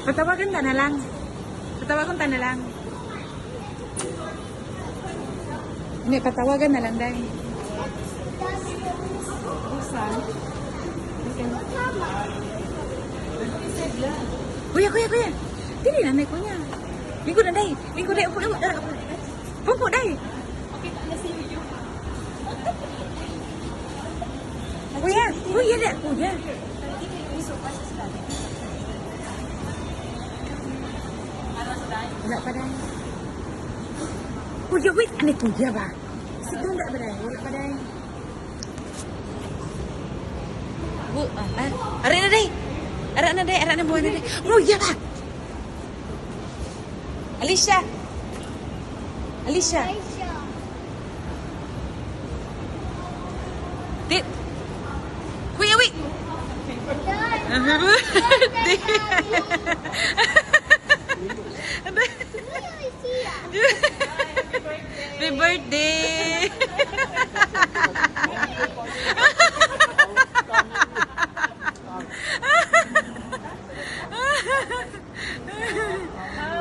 Patawagan ka na lang. Patawagan ka na lang. Hindi, patawagan na lang dahil. Kuya. Dili na nay kuya. Lingkod na day. Lingkod day. Upo. Upo day. Kuya. Kuya. Wala pa day. Kuya, wait. Ano kuya ba? Sige, wala pa day. Wala pa day. Ara na day. Ara na buwan na day. Kuya ba? Alicia. Dit. Kuya, wait. Happy birthday.